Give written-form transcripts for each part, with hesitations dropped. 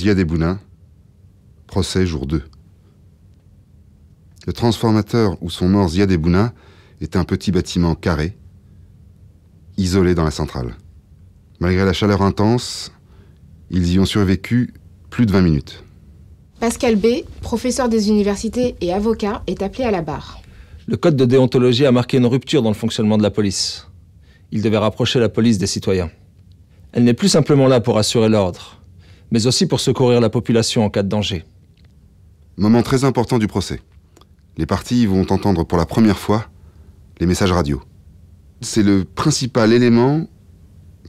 Ziad Ebouna, procès jour 2. Le transformateur où sont morts Ziad Ebouna est un petit bâtiment carré, isolé dans la centrale. Malgré la chaleur intense, ils y ont survécu plus de 20 minutes. Pascal B., professeur des universités et avocat, est appelé à la barre. Le code de déontologie a marqué une rupture dans le fonctionnement de la police. Il devait rapprocher la police des citoyens. Elle n'est plus simplement là pour assurer l'ordre, mais aussi pour secourir la population en cas de danger. Moment très important du procès. Les parties vont entendre pour la première fois les messages radio. C'est le principal élément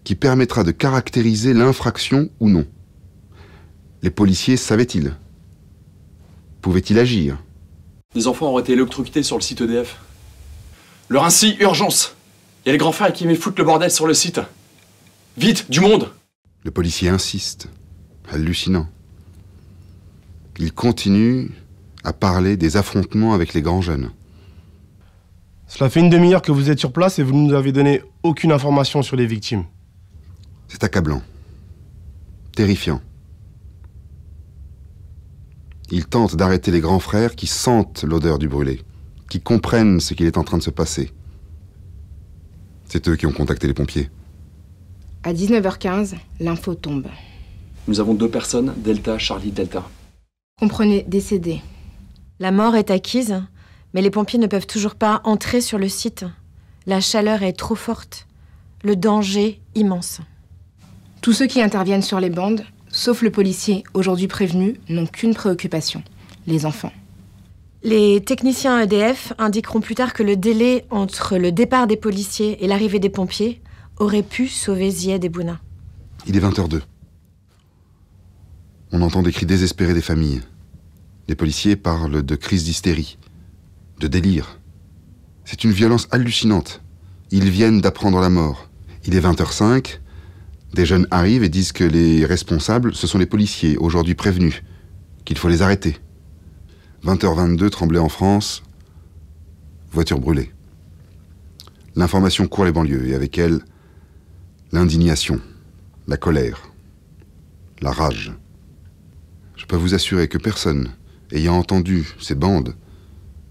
qui permettra de caractériser l'infraction ou non. Les policiers savaient-ils? Pouvaient-ils agir? Des enfants auraient été électrocutés sur le site EDF. Le Rincy, urgence! Il y a les grands frères qui me foutent le bordel sur le site. Vite, du monde! Le policier insiste. Hallucinant. Il continue à parler des affrontements avec les grands jeunes. Cela fait une demi-heure que vous êtes sur place et vous ne nous avez donné aucune information sur les victimes. C'est accablant. Terrifiant. Il tente d'arrêter les grands frères qui sentent l'odeur du brûlé, qui comprennent ce qu'il est en train de se passer. C'est eux qui ont contacté les pompiers. À 19h15, l'info tombe. Nous avons 2 personnes, Delta, Charlie, Delta. Comprenez, décédé. La mort est acquise, mais les pompiers ne peuvent toujours pas entrer sur le site. La chaleur est trop forte. Le danger immense. Tous ceux qui interviennent sur les bandes, sauf le policier aujourd'hui prévenu, n'ont qu'une préoccupation, les enfants. Les techniciens EDF indiqueront plus tard que le délai entre le départ des policiers et l'arrivée des pompiers aurait pu sauver Ziad Ebouna. Il est 20h02. On entend des cris désespérés des familles. Les policiers parlent de crise d'hystérie, de délire. C'est une violence hallucinante. Ils viennent d'apprendre la mort. Il est 20h05. Des jeunes arrivent et disent que les responsables, ce sont les policiers, aujourd'hui prévenus, qu'il faut les arrêter. 20h22, Tremblay en France, voiture brûlée. L'information court les banlieues et avec elle, l'indignation, la colère, la rage. Je peux vous assurer que personne, ayant entendu ces bandes,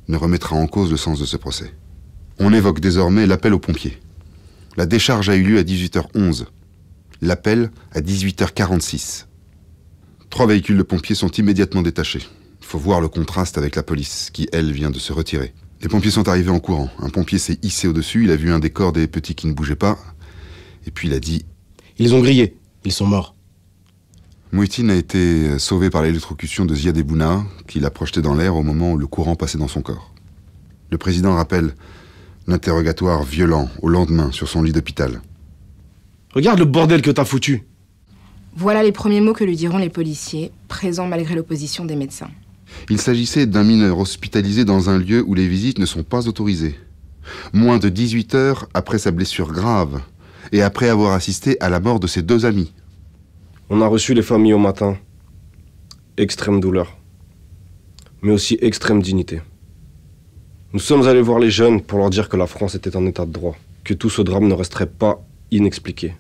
ne remettra en cause le sens de ce procès. On évoque désormais l'appel aux pompiers. La décharge a eu lieu à 18h11. L'appel à 18h46. 3 véhicules de pompiers sont immédiatement détachés. Il faut voir le contraste avec la police, qui, elle, vient de se retirer. Les pompiers sont arrivés en courant. Un pompier s'est hissé au-dessus, il a vu un des corps des petits qui ne bougeaient pas, et puis il a dit « Ils ont grillé, ils sont morts. » Mouhitine a été sauvé par l'électrocution de Ziad Ebouna, qui l'a projeté dans l'air au moment où le courant passait dans son corps. Le président rappelle l'interrogatoire violent au lendemain sur son lit d'hôpital. Regarde le bordel que t'as foutu. Voilà les premiers mots que lui diront les policiers, présents malgré l'opposition des médecins. Il s'agissait d'un mineur hospitalisé dans un lieu où les visites ne sont pas autorisées. Moins de 18 heures après sa blessure grave, et après avoir assisté à la mort de ses 2 amis. On a reçu les familles au matin. Extrême douleur. Mais aussi extrême dignité. Nous sommes allés voir les jeunes pour leur dire que la France était en état de droit, que tout ce drame ne resterait pas inexpliqué.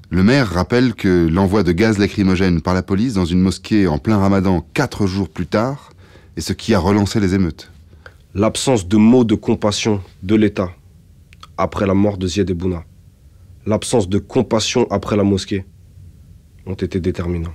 Le maire rappelle que l'envoi de gaz lacrymogène par la police dans une mosquée en plein ramadan 4 jours plus tard est ce qui a relancé les émeutes. L'absence de mots de compassion de l'État après la mort de Ziad Ebouna, l'absence de compassion après la mosquée ont été déterminants.